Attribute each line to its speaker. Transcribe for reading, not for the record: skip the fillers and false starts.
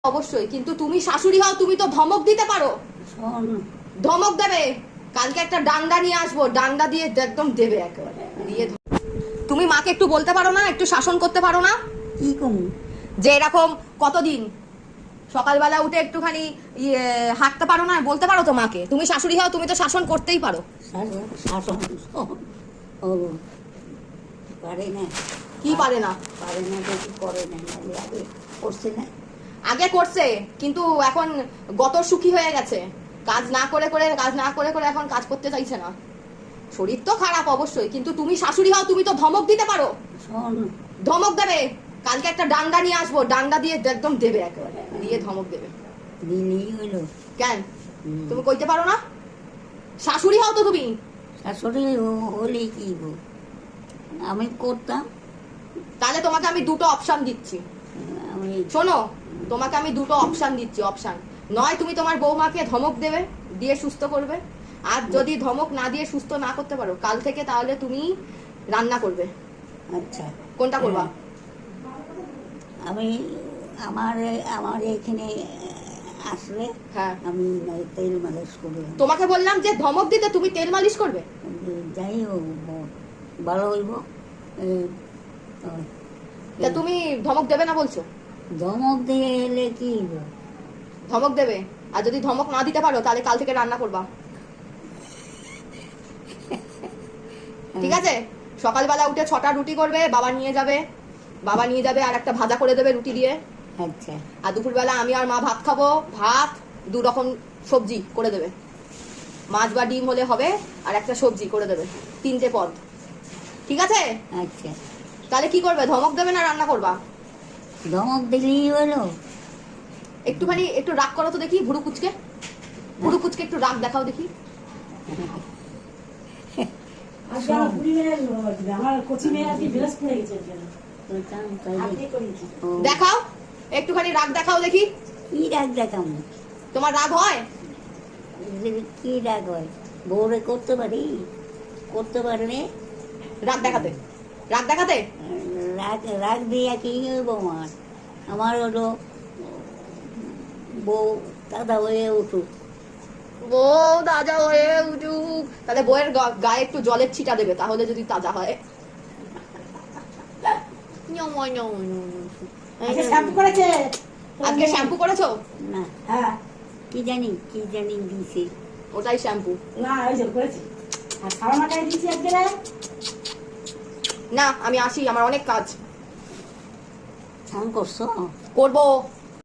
Speaker 1: অবশ্যই, কিন্তু তুমি শাশুড়ি হও, তুমি তো ধমক দিতে পারো। ধমক দেবে, কালকে একটা ডান্ডা নিয়ে আসবো, ডান্ডা দিয়ে একদম দেবে একেবারে দিয়ে। তুমি মাকে একটু বলতে পারো না, একটু শাসন করতে পারো না?
Speaker 2: কি কমু
Speaker 1: যে এরকম কতদিন সকালবেলা উঠে একটুখানি হাঁটতে পারো না, বলতে পারো তো মাকে? তুমি শাশুড়ি হও, তুমি তো শাসন করতেই পারো।
Speaker 2: শাসন ও পারে না।
Speaker 1: কি পারে না?
Speaker 2: পারে না দেখি করে না, আগে করছে না।
Speaker 1: আগে করছে, কিন্তু এখন গতর সুখী হয়ে গেছে। কাজ না করে করে এখন কাজ করতে চাইছে না। শরীর তো খারাপ অবশ্যই, কিন্তু তুমি শাশুড়ি হও, তুমি তো ধমক দিতে পারো। ধমক দেবে, কালকে একটা ডান্ডা নিয়ে আসবো, ডান্ডা দিয়ে একদম দেবে একেবারে দিয়ে ধমক দেবে।
Speaker 2: দিলেই হইলো।
Speaker 1: কেন তুমি কইতে পারো না? শাশুড়ি হও তো তুমি।
Speaker 2: শাশুড়ি হলে কি গো, আমি করতাম।
Speaker 1: তাহলে তোমাকে আমি দুটো অপশন দিচ্ছি,
Speaker 2: আমি
Speaker 1: শোনো, তোমাকে আমি দুটো অপশন দিচ্ছি। অপশন নয়, তুমি তোমার বৌমাকে ধমক দেবে, দিয়ে সুস্থ করবে। আর যদি ধমক না দিয়ে সুস্থ না করতে পারো, কাল থেকে তাহলে তুমি রান্না করবে।
Speaker 2: আচ্ছা,
Speaker 1: কোনটা করবা?
Speaker 2: আমি আমার আমার এখানে আসলে
Speaker 1: হ্যাঁ,
Speaker 2: আমি তেল মালিশ করবো।
Speaker 1: তোমাকে বললাম যে ধমক দিতে, তুমি তেল মালিশ করবে।
Speaker 2: যাই হোক, ভালো হইব।
Speaker 1: তা তুমি ধমক দেবে না বলছো?
Speaker 2: ধমক দিয়ে এলে কি হইব?
Speaker 1: ধমক দেবে, আর যদি ধমক না দিতে পারো তাহলে কাল থেকে রান্না করবা, ঠিক আছে? সকালবেলা উঠে 6টা রুটি করবে, বাবা নিয়ে যাবে, আর একটা ভাজা করে দেবে রুটি দিয়ে।
Speaker 2: আচ্ছা।
Speaker 1: আর দুপুরবেলা আমি আর মা ভাত খাবো, ভাত 2 রকম সবজি করে দেবে, মাছ বা ডিম হলে হবে, আর একটা সবজি করে দেবে, 3টে পদ, ঠিক আছে?
Speaker 2: আচ্ছা,
Speaker 1: তাহলে কি করবে, ধমক দেবে না রান্না করবা?
Speaker 2: ধমক দিলেই হলো।
Speaker 1: একটুখানি একটু রাগ করো তো দেখি, ভুরু কুচকে একটু রাগ দেখাও দেখি। দেখাও একটুখানি রাগ দেখাও দেখি।
Speaker 2: কি রাগ দেখাম?
Speaker 1: তোমার রাগ হয়?
Speaker 2: কি রাগ হয়? বউরে করতে পারলে
Speaker 1: রাগ দেখাতে
Speaker 2: রাগ দিয়া কি হইব? আমার হলো বউ দাদা হয়ে উঠুক।
Speaker 1: বউ তাজা হয়ে উঠুক, তাহলে বউয়ের গায়ে একটু জলের ছিটা দেবে, তাহলে যদি তাজা হয়। আজকে শ্যাম্পু করেছো?
Speaker 2: না, কি জানি দিছি।
Speaker 1: ওটাই শ্যাম্পু না? আমি আসি, আমার অনেক কাজ।
Speaker 2: স্নান করছো?
Speaker 1: করবো।